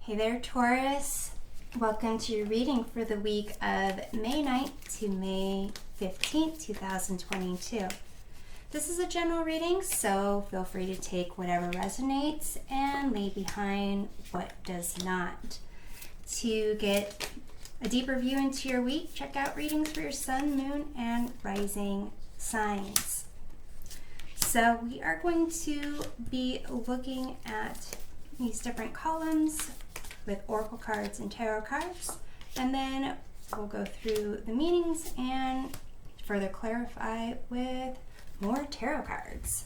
Hey there, Taurus. Welcome to your reading for the week of May 9th to May 15th, 2022. This is a general reading, so feel free to take whatever resonates and leave behind what does not. To get a deeper view into your week, check out readings for your sun, moon, and rising signs. So we are going to be looking at these different columns with oracle cards and tarot cards, and then we'll go through the meanings and further clarify with more tarot cards.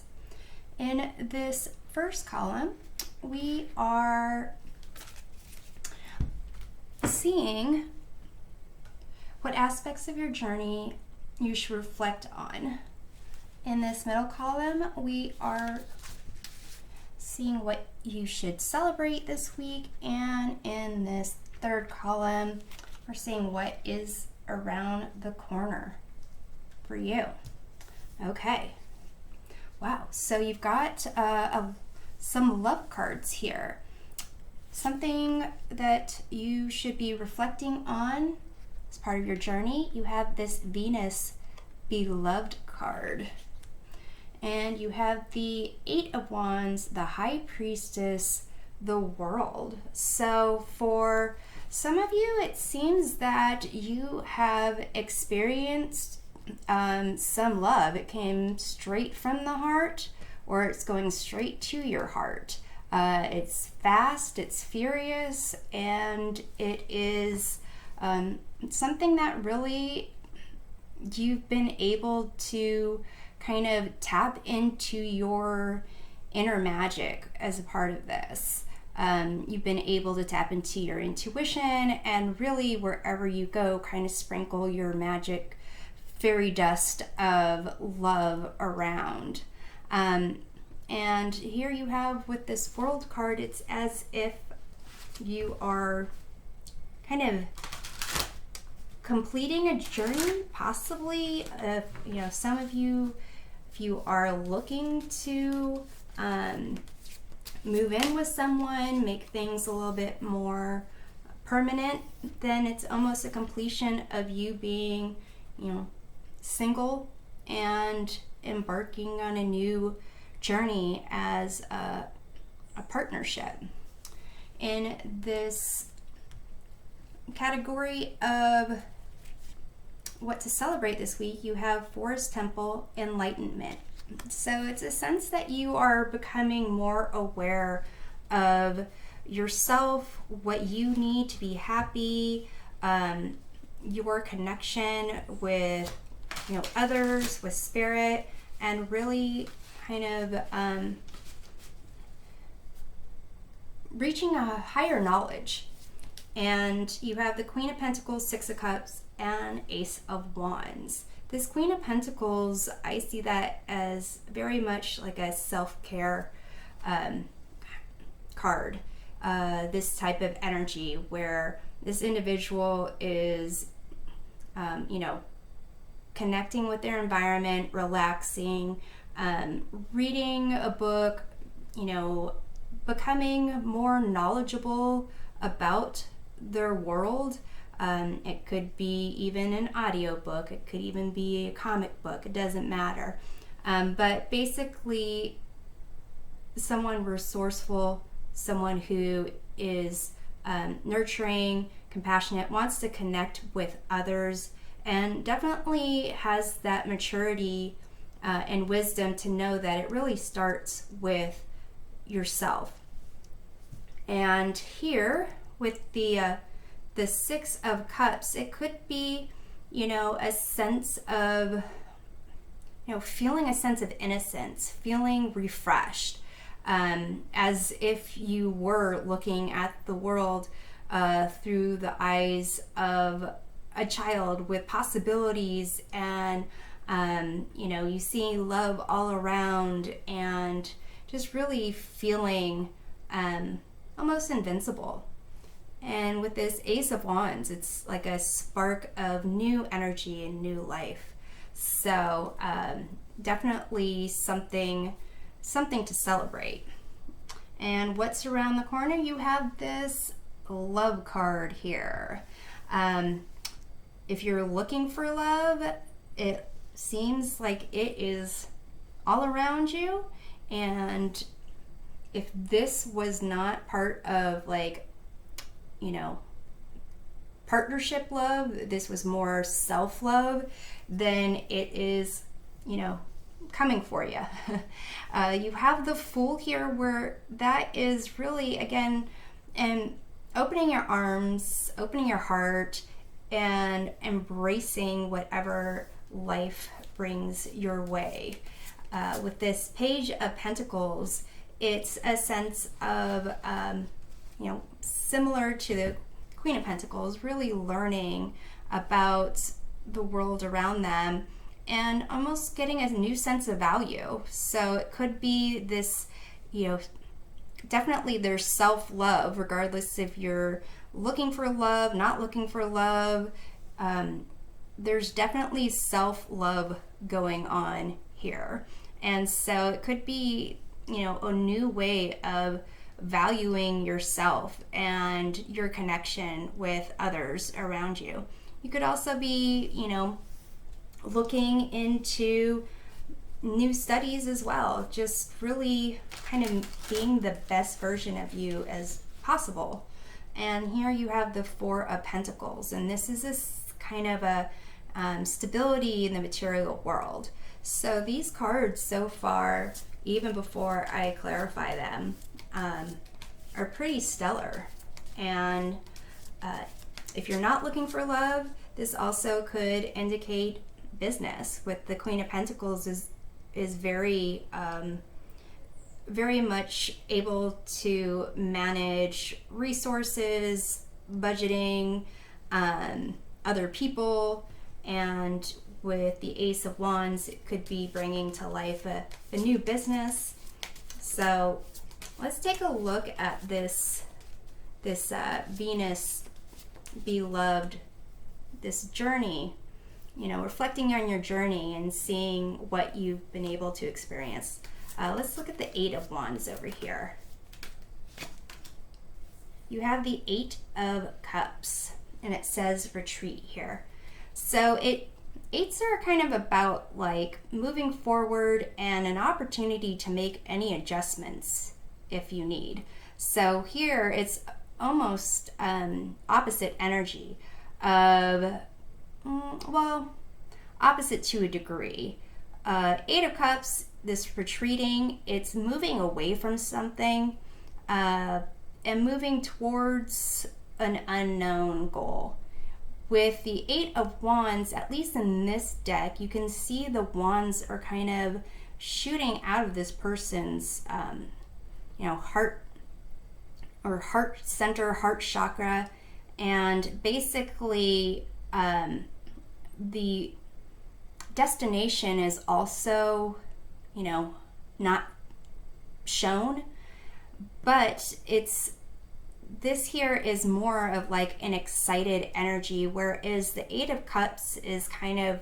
In this first column, we are seeing what aspects of your journey you should reflect on. In this middle column, we are seeing what you should celebrate this week, and in this third column, we're seeing what is around the corner for you. Okay. Wow. So you've got some love cards here. Something that you should be reflecting on as part of your journey. You have this Venus Beloved card. And you have the Eight of Wands, the High Priestess, the World. So for some of you, it seems that you have experienced some love. It came straight from the heart, or it's going straight to your heart. It's fast, it's furious, and it is something that really you've been able to kind of tap into your inner magic as a part of this. You've been able to tap into your intuition, and really wherever you go, kind of sprinkle your magic fairy dust of love around. And here you have with this World card, it's as if you are kind of completing a journey, possibly. Some of you, if you are looking to move in with someone, make things a little bit more permanent, then it's almost a completion of you being, single and embarking on a new journey as a partnership. In this category of what to celebrate this week, you have Forest Temple Enlightenment. So it's a sense that you are becoming more aware of yourself, what you need to be happy, your connection with others, with spirit, and really kind of reaching a higher knowledge. And you have the Queen of Pentacles, Six of Cups, and Ace of Wands. This Queen of Pentacles, I see that as very much like a self-care card. This type of energy where this individual is, connecting with their environment, relaxing, reading a book, becoming more knowledgeable about their world. It could be even an audiobook, it could even be a comic book, it doesn't matter. But basically, someone resourceful, someone who is nurturing, compassionate, wants to connect with others, and definitely has that maturity and wisdom to know that it really starts with yourself. And here with the Six of Cups, it could be, a sense of, feeling a sense of innocence, feeling refreshed, as if you were looking at the world through the eyes of a child with possibilities, and, you see love all around, and just really feeling almost invincible. And with this Ace of Wands, it's like a spark of new energy and new life. So definitely something to celebrate. And what's around the corner? You have this love card here. If you're looking for love, it seems like it is all around you. And if this was not part of, like, you know, partnership love, this was more self-love, then it is, you know, coming for you. You have the Fool here, where that is really, again, and opening your arms, opening your heart, and embracing whatever life brings your way. With this Page of Pentacles, it's a sense of, you know, similar to the Queen of Pentacles, really learning about the world around them and almost getting a new sense of value. So it could be this, you know, definitely there's self-love, regardless if you're looking for love, not looking for love. There's definitely self-love going on here. And so it could be, you know, a new way of valuing yourself and your connection with others around you. You could also be, you know, looking into new studies as well, just really kind of being the best version of you as possible. And here you have the Four of Pentacles, and this is this kind of a stability in the material world. So these cards so far, even before I clarify them, are pretty stellar. And if you're not looking for love, this also could indicate business. With the Queen of Pentacles is very very much able to manage resources, budgeting, other people, and with the Ace of Wands, it could be bringing to life a new business. So let's take a look at this Venus beloved, this journey, you know, reflecting on your journey and seeing what you've been able to experience. Let's look at the Eight of Wands over here. You have the Eight of Cups, and it says retreat here. So eights are kind of about like moving forward and an opportunity to make any adjustments if you need. So here it's almost opposite energy of, well, opposite to a degree. Eight of Cups, this retreating, it's moving away from something and moving towards an unknown goal. With the Eight of Wands, at least in this deck, you can see the wands are kind of shooting out of this person's, you know, heart or heart center, heart chakra, and basically the destination is also, you know, not shown, but this here is more of like an excited energy, whereas the Eight of Cups is kind of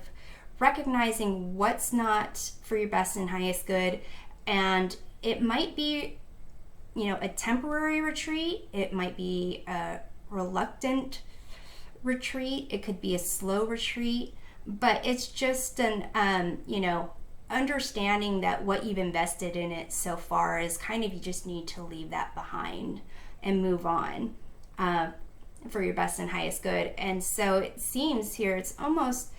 recognizing what's not for your best and highest good. And it might be, you know, a temporary retreat. It might be a reluctant retreat. It could be a slow retreat, but it's just an, you know, understanding that what you've invested in it so far is kind of, you just need to leave that behind and move on for your best and highest good. And so it seems here it's almost,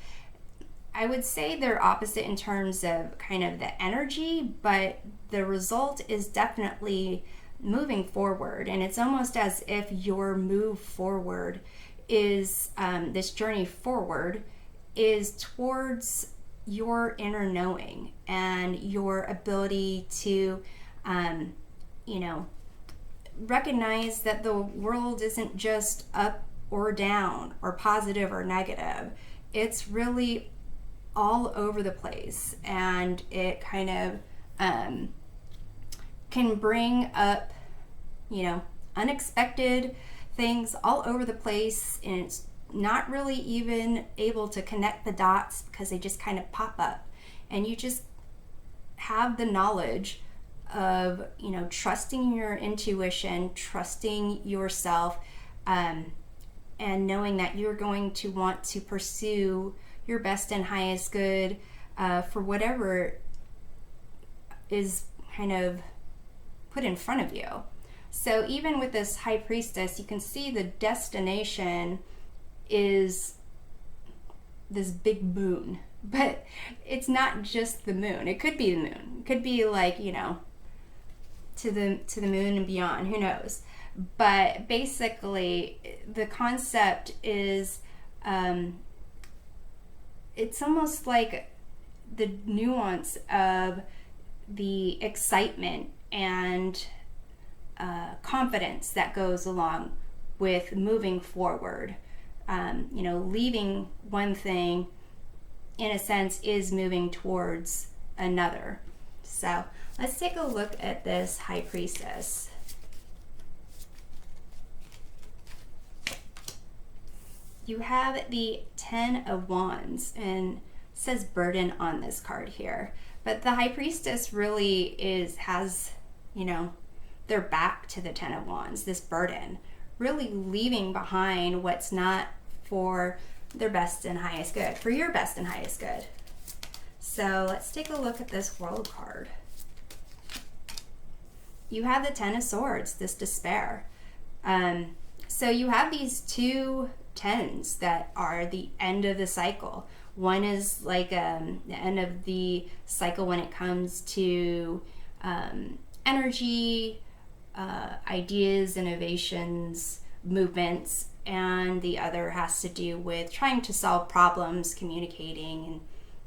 I would say they're opposite in terms of kind of the energy, but the result is definitely moving forward. And it's almost as if your move forward is, this journey forward is towards your inner knowing and your ability to, you know, recognize that the world isn't just up or down or positive or negative. It's really all over the place, and it kind of can bring up, you know, unexpected things all over the place, and it's not really even able to connect the dots because they just kind of pop up, and you just have the knowledge of, you know, trusting your intuition, trusting yourself, and knowing that you're going to want to pursue your best and highest good for whatever is kind of put in front of you. So even with this High Priestess, you can see the destination is this big moon, but it's not just the moon. It could be the moon. It could be like, you know, to the moon and beyond, who knows. But basically the concept is it's almost like the nuance of the excitement and confidence that goes along with moving forward. You know, leaving one thing, in a sense, is moving towards another. So let's take a look at this High Priestess. You have the 10 of Wands, and it says burden on this card here. But the High Priestess really has, you know, their back to the 10 of Wands, this burden, really leaving behind what's not for their best and highest good, for your best and highest good. So let's take a look at this World card. You have the 10 of Swords, this despair. So you have these two 10s that are the end of the cycle. One is like the end of the cycle when it comes to energy, ideas, innovations, movements, and the other has to do with trying to solve problems, communicating, and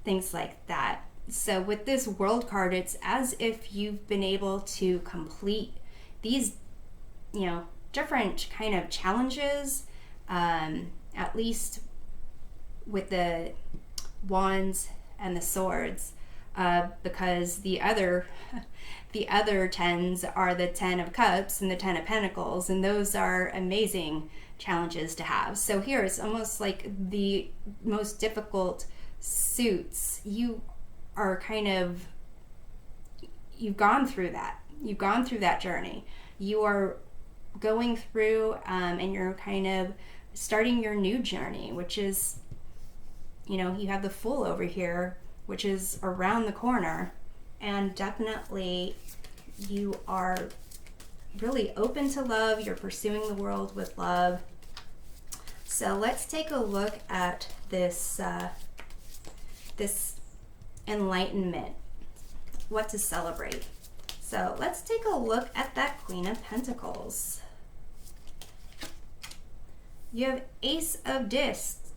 things like that. So with this World card, it's as if you've been able to complete these, you know, different kind of challenges, at least with the Wands and the Swords, because the other 10s are the 10 of Cups and the 10 of Pentacles, and those are amazing challenges to have. So here it's almost like the most difficult suits. You are kind of, you've gone through that journey. You are going through and you're kind of starting your new journey, which is, you know, you have the Fool over here, which is around the corner, and definitely you are really open to love. You're pursuing the world with love. So let's take a look at this this enlightenment, what to celebrate. So let's take a look at that Queen of Pentacles. You have Ace of Discs,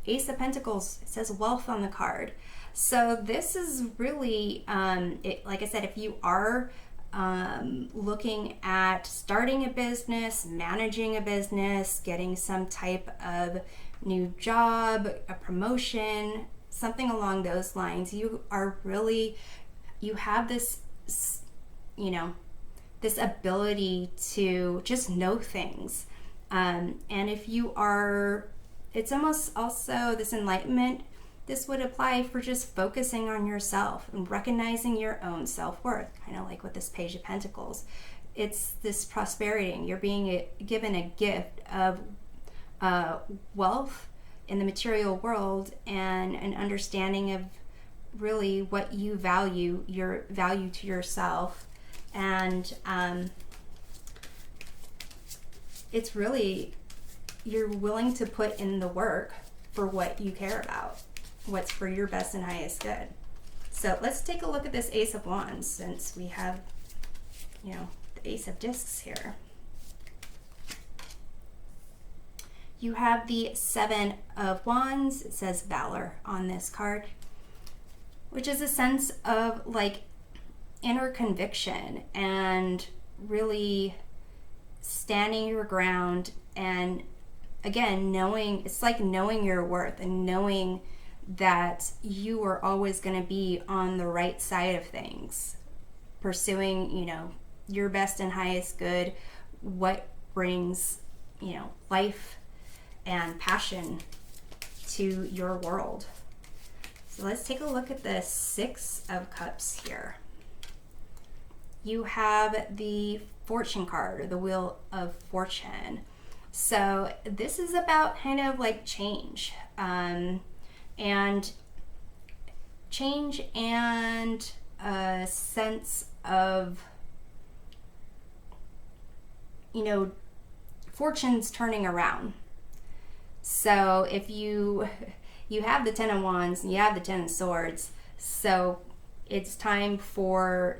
Ace of Pentacles. It says wealth on the card. So this is really, like I said, if you are looking at starting a business, managing a business, getting some type of new job, a promotion, something along those lines, you have this, you know, this ability to just know things. And if you are, it's almost also this enlightenment. This would apply for just focusing on yourself and recognizing your own self-worth, kind of like with this Page of Pentacles. It's this prosperity. You're being given a gift of wealth in the material world and an understanding of really what you value, your value to yourself. And it's really, you're willing to put in the work for what you care about, what's for your best and highest good. So let's take a look at this Ace of Wands, since we have, you know, the Ace of Discs here. You have the Seven of Wands. It says Valor on this card, which is a sense of like inner conviction and really standing your ground, and again, knowing, it's like knowing your worth and knowing that you are always going to be on the right side of things, pursuing, you know, your best and highest good, what brings, you know, life and passion to your world. So let's take a look at the Six of Cups here. You have the Fortune card, or the Wheel of Fortune. So this is about kind of like change, and change and a sense of, fortune's turning around. So if you have the Ten of Wands and you have the Ten of Swords, so it's time for,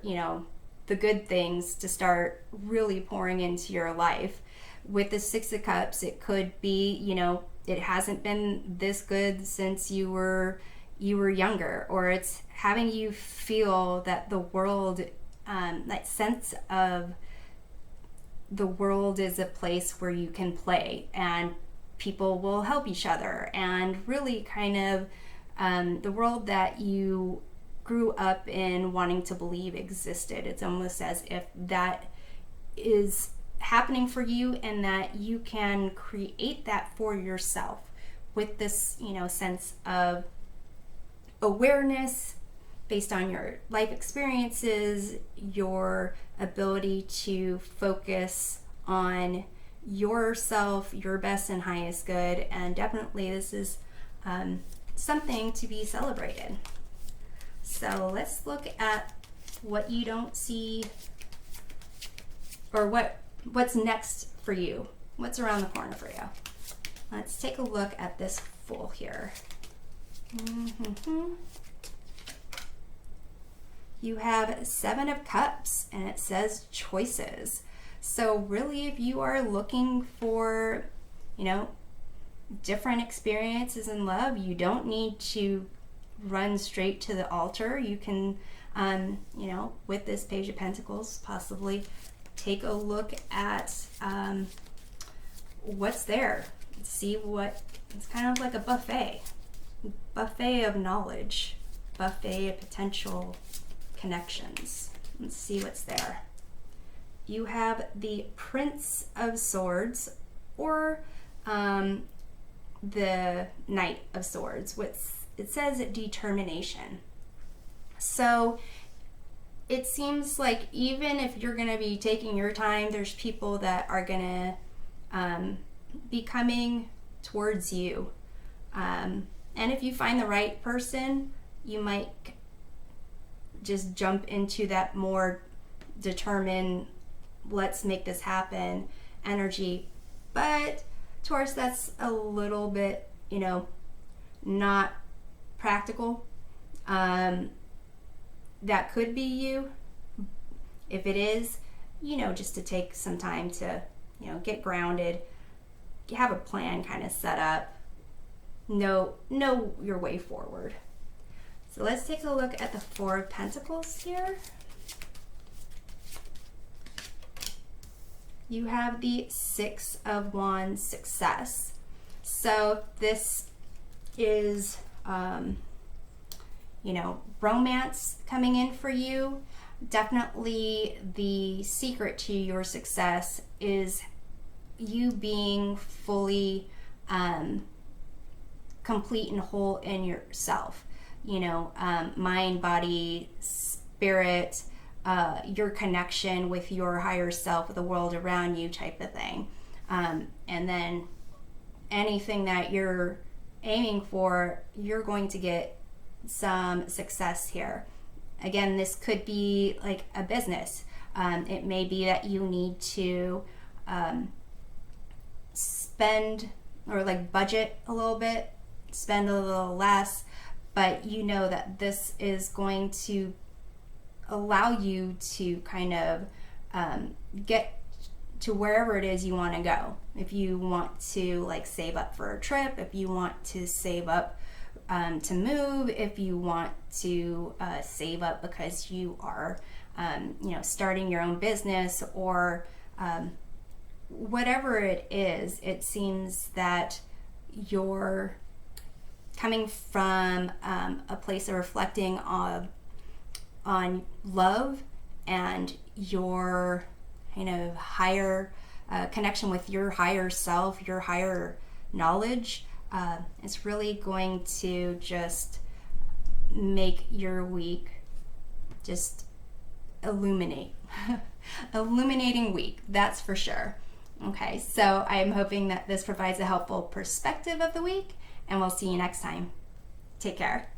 the good things to start really pouring into your life. With the Six of Cups, it could be, it hasn't been this good since you were younger, or it's having you feel that the world, that sense of the world is a place where you can play and people will help each other, and really kind of the world that you grew up in wanting to believe existed. It's almost as if that is happening for you, and that you can create that for yourself with this, sense of awareness based on your life experiences, your ability to focus on yourself, your best and highest good, and definitely this is something to be celebrated. So let's look at what you don't see, or what's next for you, what's around the corner for you. Let's take a look at this Fool here. You have Seven of Cups, and it says choices. So really, if you are looking for, different experiences in love, you don't need to run straight to the altar. You can, with this Page of Pentacles, possibly take a look at what's there. See what, it's kind of like a buffet of knowledge, buffet of potential connections. Let's see what's there. You have the Prince of Swords, or the Knight of Swords, which it says determination. So it seems like even if you're going to be taking your time, there's people that are going to be coming towards you. And if you find the right person, you might just jump into that more determined, let's make this happen energy. But Taurus, that's a little bit, not practical. That could be you. If it is, just to take some time to, get grounded, have a plan kind of set up, know your way forward. So let's take a look at the Four of Pentacles here. You have the Six of Wands, success. So this is, romance coming in for you. Definitely the secret to your success is you being fully complete and whole in yourself. Mind, body, spirit, your connection with your higher self, with the world around you type of thing. And then anything that you're aiming for, you're going to get some success here. Again, this could be like a business. It may be that you need to spend, or like budget a little bit, spend a little less, but you know that this is going to allow you to kind of get to wherever it is you want to go. If you want to like save up for a trip, if you want to save up to move, if you want to save up because you are starting your own business, or whatever it is, it seems that you're coming from a place of reflecting on love and your kind of higher connection with your higher self, your higher knowledge. It's really going to just make your week just illuminating week, that's for sure. Okay, so I am hoping that this provides a helpful perspective of the week, and we'll see you next time. Take care.